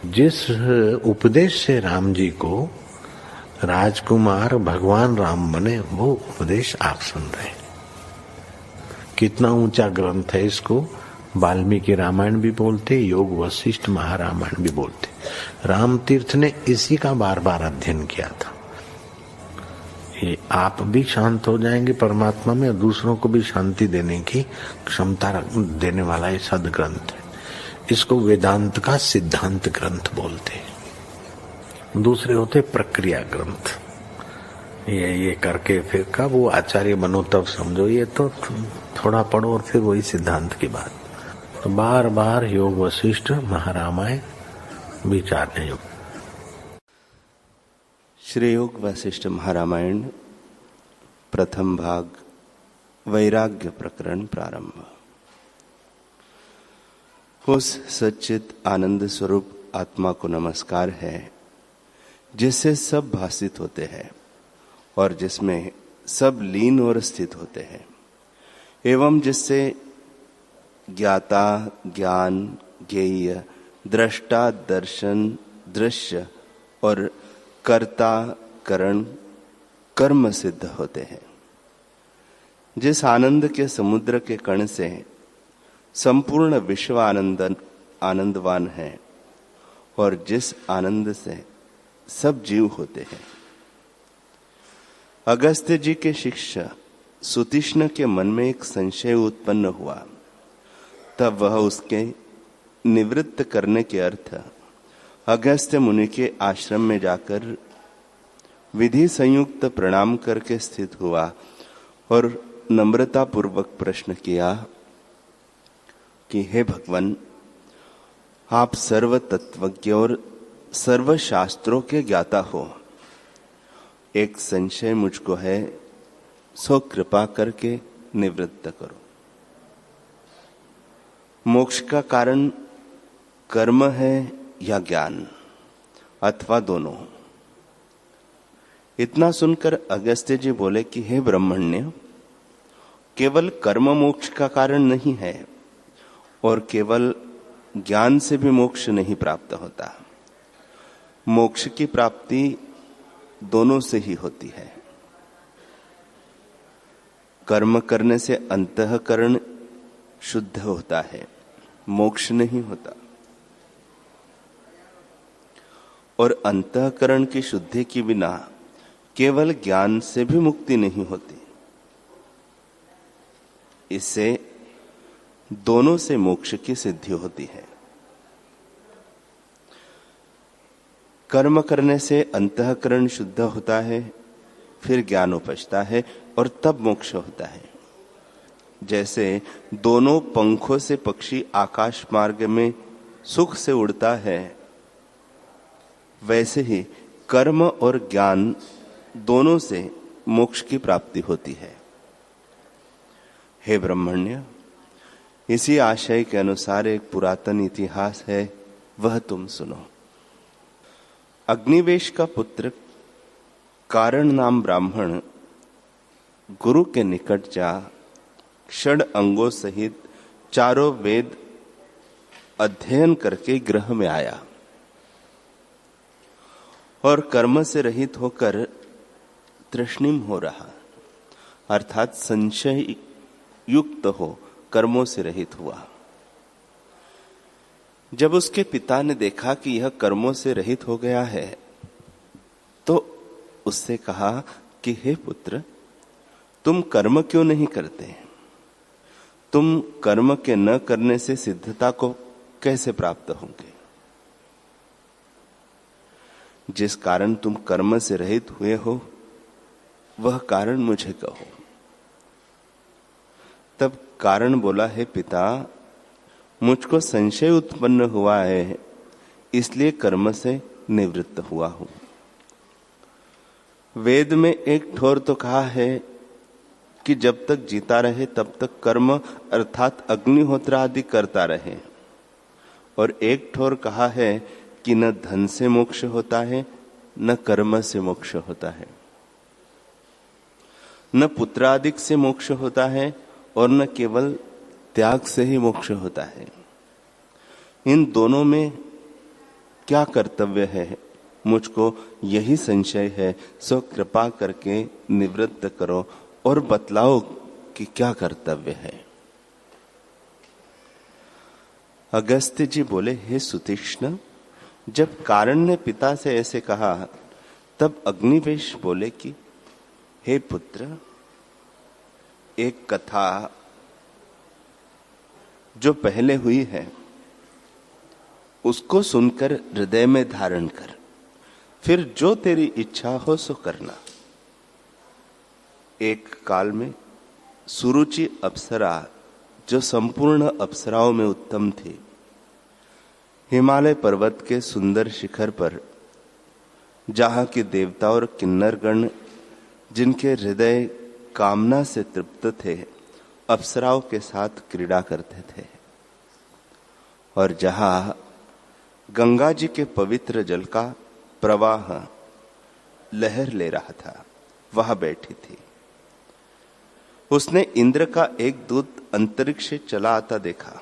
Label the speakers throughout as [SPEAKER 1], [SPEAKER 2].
[SPEAKER 1] जिस उपदेश से राम जी को राजकुमार भगवान राम बने, वो उपदेश आप सुन रहे हैं। कितना ऊंचा ग्रंथ है, इसको वाल्मीकि रामायण भी बोलते, योग वशिष्ठ महारामायण भी बोलते। राम तीर्थ ने इसी का बार बार अध्ययन किया था। ये आप भी शांत हो जाएंगे परमात्मा में, और दूसरों को भी शांति देने की क्षमता देने वाला ये सदग्रंथ है। इसको वेदांत का सिद्धांत ग्रंथ बोलते हैं। दूसरे होते प्रक्रिया ग्रंथ। ये करके फिर कब वो आचार्य बनो तब समझो, ये तो थोड़ा पढ़ो और फिर वही सिद्धांत की बात। तो बार बार योग वशिष्ठ महारामायण विचारने योग।
[SPEAKER 2] श्री योग वशिष्ठ महारामायण प्रथम भाग, वैराग्य प्रकरण प्रारंभ। उस सच्चित आनंद स्वरूप आत्मा को नमस्कार है, जिससे सब भासित होते हैं और जिसमें सब लीन और स्थित होते हैं, एवं जिससे ज्ञाता, ज्ञान, ज्ञेय, दृष्टा, दर्शन, दृश्य और कर्ता, करण, कर्म सिद्ध होते हैं। जिस आनंद के समुद्र के कण से संपूर्ण विश्व आनंदवान है और जिस आनंद से सब जीव होते हैं। अगस्त्य जी के शिष्य सुतीक्ष्ण के मन में एक संशय उत्पन्न हुआ, तब वह उसके निवृत्त करने के अर्थ अगस्त्य मुनि के आश्रम में जाकर विधि संयुक्त प्रणाम करके स्थित हुआ और नम्रता पूर्वक प्रश्न किया कि हे भगवान, आप सर्व तत्वज्ञ और सर्व शास्त्रों के ज्ञाता हो। एक संशय मुझको है, सो कृपा करके निवृत्त करो। मोक्ष का कारण कर्म है या ज्ञान, अथवा दोनों? इतना सुनकर अगस्त्य जी बोले कि हे ब्रह्मण्य, केवल कर्म मोक्ष का कारण नहीं है और केवल ज्ञान से भी मोक्ष नहीं प्राप्त होता। मोक्ष की प्राप्ति दोनों से ही होती है। कर्म करने से अंतःकरण शुद्ध होता है, मोक्ष नहीं होता। और अंतःकरण की शुद्धि के बिना केवल ज्ञान से भी मुक्ति नहीं होती। इससे दोनों से मोक्ष की सिद्धि होती है। कर्म करने से अंतःकरण शुद्ध होता है, फिर ज्ञान उपजता है और तब मोक्ष होता है। जैसे दोनों पंखों से पक्षी आकाश मार्ग में सुख से उड़ता है, वैसे ही कर्म और ज्ञान दोनों से मोक्ष की प्राप्ति होती है। हे ब्रह्मण्य, इसी आशय के अनुसार एक पुरातन इतिहास है, वह तुम सुनो। अग्निवेश का पुत्र कारण नाम ब्राह्मण गुरु के निकट जा षड अंगों सहित चारों वेद अध्ययन करके गृह में आया और कर्म से रहित होकर तृष्णिम हो रहा, अर्थात संशय युक्त हो कर्मों से रहित हुआ। जब उसके पिता ने देखा कि यह कर्मों से रहित हो गया है, तो उससे कहा कि हे पुत्र, तुम कर्म क्यों नहीं करते? तुम कर्म के न करने से सिद्धता को कैसे प्राप्त होंगे? जिस कारण तुम कर्म से रहित हुए हो, वह कारण मुझे कहो। तब कारण बोला, हे पिता, मुझको संशय उत्पन्न हुआ है, इसलिए कर्म से निवृत्त हुआ हूं। वेद में एक ठोर तो कहा है कि जब तक जीता रहे तब तक कर्म अर्थात अग्निहोत्र आदि करता रहे, और एक ठोर कहा है कि न धन से मोक्ष होता है, न कर्म से मोक्ष होता है, न पुत्र आदि से मोक्ष होता है, और न केवल त्याग से ही मोक्ष होता है। इन दोनों में क्या कर्तव्य है, मुझको यही संशय है, सो कृपा करके निवृत्त करो और बतलाओ कि क्या कर्तव्य है। अगस्त्य जी बोले, हे सुतीक्ष्ण, जब कारण ने पिता से ऐसे कहा तब अग्निवेश बोले कि हे पुत्र, एक कथा जो पहले हुई है उसको सुनकर हृदय में धारण कर, फिर जो तेरी इच्छा हो सो करना। एक काल में सुरुचि अप्सरा, जो संपूर्ण अप्सराओं में उत्तम थी, हिमालय पर्वत के सुंदर शिखर पर, जहां के देवता और किन्नरगण जिनके हृदय कामना से तृप्त थे, अप्सराओं के साथ क्रीड़ा करते थे। और जहां गंगा जी के पवित्र जल का प्रवाह लहर ले रहा था, वहां बैठी थी। उसने इंद्र का एक दूत अंतरिक्ष से चला आता देखा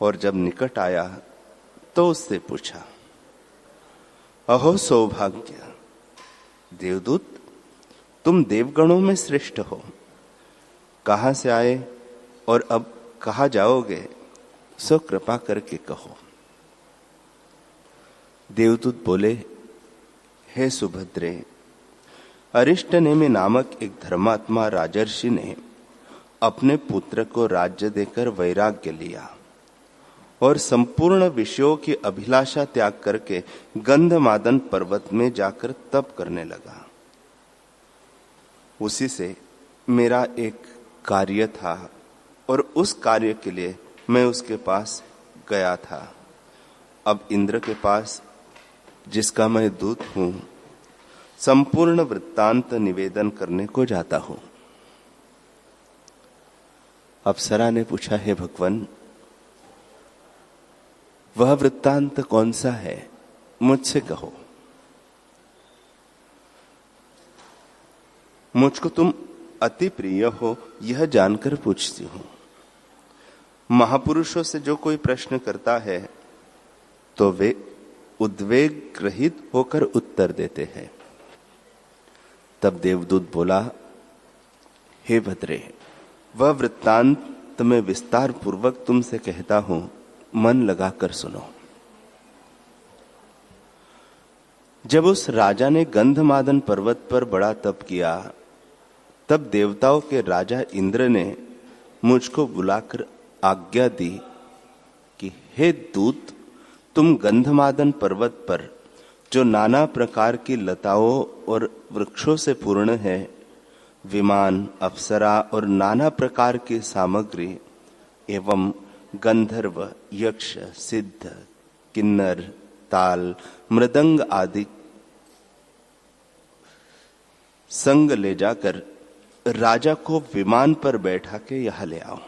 [SPEAKER 2] और जब निकट आया तो उससे पूछा, अहो सौभाग्य देवदूत, तुम देवगणों में श्रेष्ठ हो, कहां से आए और अब कहां जाओगे, सो कृपा करके कहो। देवदूत बोले, हे सुभद्रे, अरिष्टनेमि नामक एक धर्मात्मा राजर्षि ने अपने पुत्र को राज्य देकर वैराग्य लिया और संपूर्ण विषयों की अभिलाषा त्याग करके गंधमादन पर्वत में जाकर तप करने लगा। उसी से मेरा एक कार्य था और उस कार्य के लिए मैं उसके पास गया था। अब इंद्र के पास, जिसका मैं दूत हूं, संपूर्ण वृत्तांत निवेदन करने को जाता हूं। अप्सरा ने पूछा, हे भगवान, वह वृत्तांत कौन सा है, मुझसे कहो। मुझको तुम अति प्रिय हो यह जानकर पूछती हूं। महापुरुषों से जो कोई प्रश्न करता है तो वे उद्वेग रहित होकर उत्तर देते हैं। तब देवदूत बोला, हे भद्रे, वह वृत्तांत मैं विस्तार पूर्वक तुमसे कहता हूं, मन लगाकर सुनो। जब उस राजा ने गंधमादन पर्वत पर बड़ा तप किया, तब देवताओं के राजा इंद्र ने मुझको बुलाकर आज्ञा दी कि हे दूत, तुम गंधमादन पर्वत पर जो नाना प्रकार की लताओं और वृक्षों से पूर्ण है, विमान, अप्सरा और नाना प्रकार की सामग्री एवं गंधर्व, यक्ष, सिद्ध, किन्नर, ताल, मृदंग आदि संग ले जाकर राजा को विमान पर बैठा के यहां ले आओ।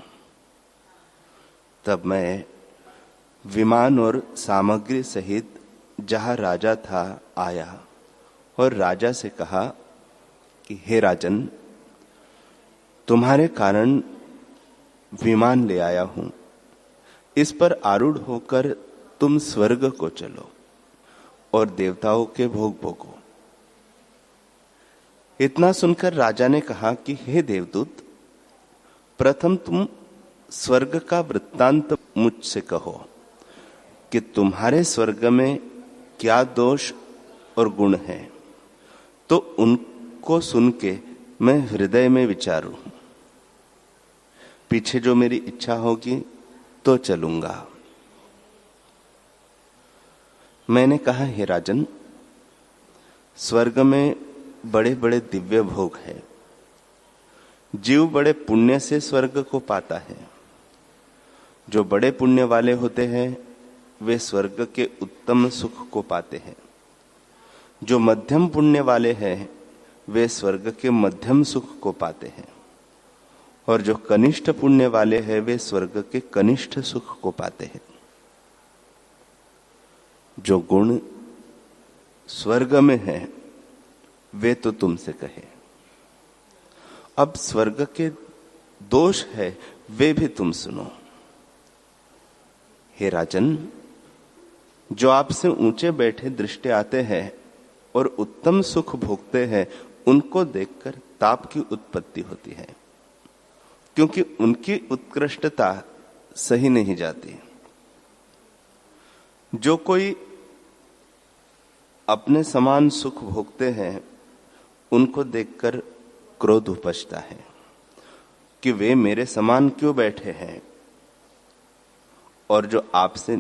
[SPEAKER 2] तब मैं विमान और सामग्री सहित जहां राजा था आया और राजा से कहा कि हे राजन, तुम्हारे कारण विमान ले आया हूं, इस पर आरूढ़ होकर तुम स्वर्ग को चलो और देवताओं के भोग भोगो। इतना सुनकर राजा ने कहा कि हे देवदूत, प्रथम तुम स्वर्ग का वृत्तांत मुझसे कहो कि तुम्हारे स्वर्ग में क्या दोष और गुण है, तो उनको सुन के मैं हृदय में विचारूं। पीछे जो मेरी इच्छा होगी तो चलूंगा। मैंने कहा, हे राजन, स्वर्ग में बड़े बड़े दिव्य भोग है। जीव बड़े पुण्य से स्वर्ग को पाता है। जो बड़े पुण्य वाले होते हैं वे स्वर्ग के उत्तम सुख को पाते हैं। जो मध्यम पुण्य वाले हैं वे स्वर्ग के मध्यम सुख को पाते हैं, और जो कनिष्ठ पुण्य वाले हैं वे स्वर्ग के कनिष्ठ सुख को पाते हैं। जो गुण स्वर्ग में है वे तो तुमसे कहे, अब स्वर्ग के दोष है वे भी तुम सुनो। हे राजन, जो आपसे ऊंचे बैठे दृष्टि आते हैं और उत्तम सुख भोगते हैं, उनको देखकर ताप की उत्पत्ति होती है, क्योंकि उनकी उत्कृष्टता सही नहीं जाती। जो कोई अपने समान सुख भोगते हैं, उनको देखकर क्रोध उपजता है कि वे मेरे समान क्यों बैठे हैं, और जो आपसे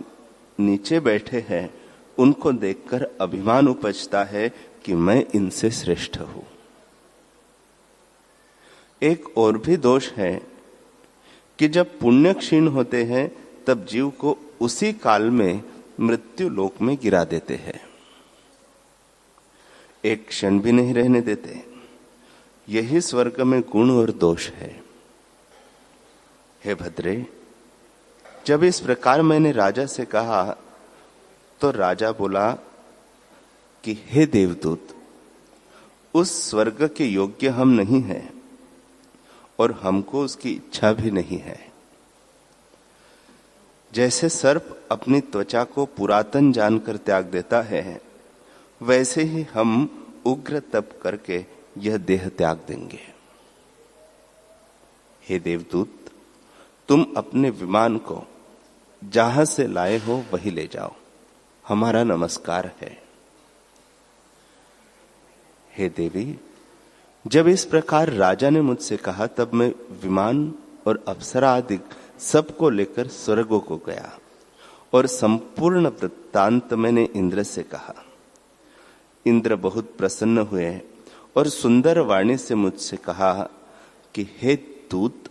[SPEAKER 2] नीचे बैठे हैं, उनको देखकर अभिमान उपजता है कि मैं इनसे श्रेष्ठ हूं। एक और भी दोष है कि जब पुण्य क्षीण होते हैं, तब जीव को उसी काल में मृत्यु लोक में गिरा देते हैं, एक क्षण भी नहीं रहने देते। यही स्वर्ग में गुण और दोष है। हे भद्रे, जब इस प्रकार मैंने राजा से कहा, तो राजा बोला कि हे देवदूत, उस स्वर्ग के योग्य हम नहीं हैं और हमको उसकी इच्छा भी नहीं है। जैसे सर्प अपनी त्वचा को पुरातन जानकर त्याग देता है, वैसे ही हम उग्र तप करके यह देह त्याग देंगे। हे देवदूत, तुम अपने विमान को जहां से लाए हो वही ले जाओ, हमारा नमस्कार है। हे देवी, जब इस प्रकार राजा ने मुझसे कहा, तब मैं विमान और अप्सरा आदि सबको लेकर स्वर्गों को गया और संपूर्ण वृत्तांत मैंने इंद्र से कहा। इंद्र बहुत प्रसन्न हुए और सुंदर वाणी से मुझसे कहा कि हे दूत,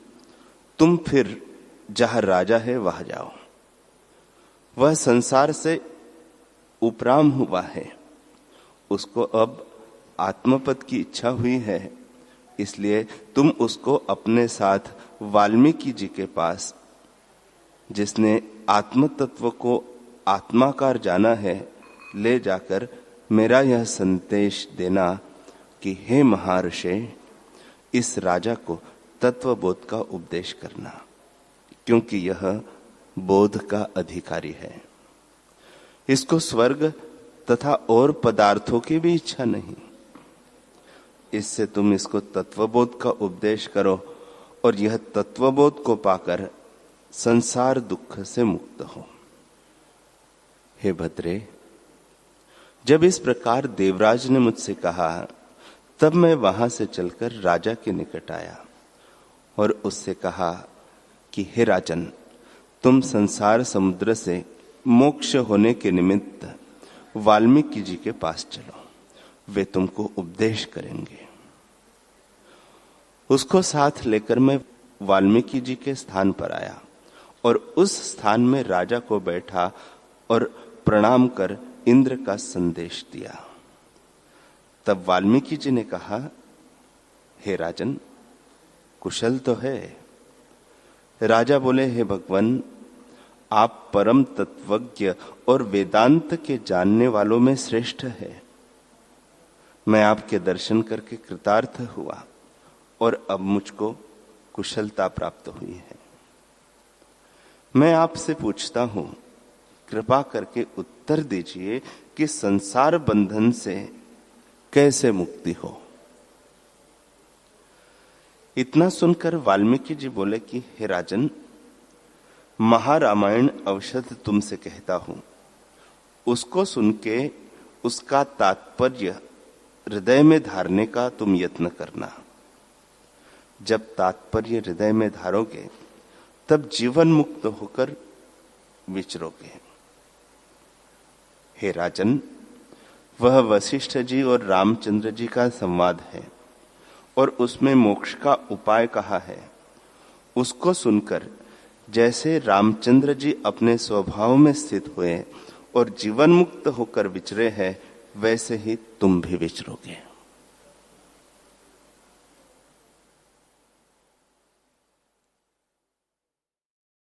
[SPEAKER 2] तुम फिर जहां राजा है वहां जाओ। वह संसार से उपराम हुआ है, उसको अब आत्मपद की इच्छा हुई है, इसलिए तुम उसको अपने साथ वाल्मीकि जी के पास, जिसने आत्म तत्व को आत्माकार जाना है, ले जाकर मेरा यह संदेश देना कि हे महर्षि, इस राजा को तत्वबोध का उपदेश करना, क्योंकि यह बोध का अधिकारी है। इसको स्वर्ग तथा और पदार्थों की भी इच्छा नहीं। इससे तुम इसको तत्वबोध का उपदेश करो और यह तत्वबोध को पाकर संसार दुख से मुक्त हो। हे भद्रे, जब इस प्रकार देवराज ने मुझसे कहा, तब मैं वहां से चलकर राजा के निकट आया और उससे कहा कि हे राजन, तुम संसार समुद्र से मोक्ष होने के निमित्त वाल्मीकि जी के पास चलो, वे तुमको उपदेश करेंगे। उसको साथ लेकर मैं वाल्मीकि जी के स्थान पर आया और उस स्थान में राजा को बैठा और प्रणाम कर इंद्र का संदेश दिया। तब वाल्मीकि जी ने कहा, हे राजन, कुशल तो है? राजा बोले, हे भगवान, आप परम तत्वज्ञ और वेदांत के जानने वालों में श्रेष्ठ है। मैं आपके दर्शन करके कृतार्थ हुआ और अब मुझको कुशलता प्राप्त हुई है। मैं आपसे पूछता हूं, कृपा करके उत्तर दीजिए कि संसार बंधन से कैसे मुक्ति हो। इतना सुनकर वाल्मीकि जी बोले कि हे राजन, महारामायण औषध तुमसे कहता हूं, उसको सुन के उसका तात्पर्य हृदय में धारने का तुम यत्न करना। जब तात्पर्य हृदय में धारोगे, तब जीवन मुक्त होकर विचरोगे। हे राजन, वह वशिष्ठ जी और रामचंद्र जी का संवाद है और उसमें मोक्ष का उपाय कहा है। उसको सुनकर जैसे रामचंद्र जी अपने स्वभाव में स्थित हुए और जीवन मुक्त होकर विचरे हैं, वैसे ही तुम भी विचरोगे।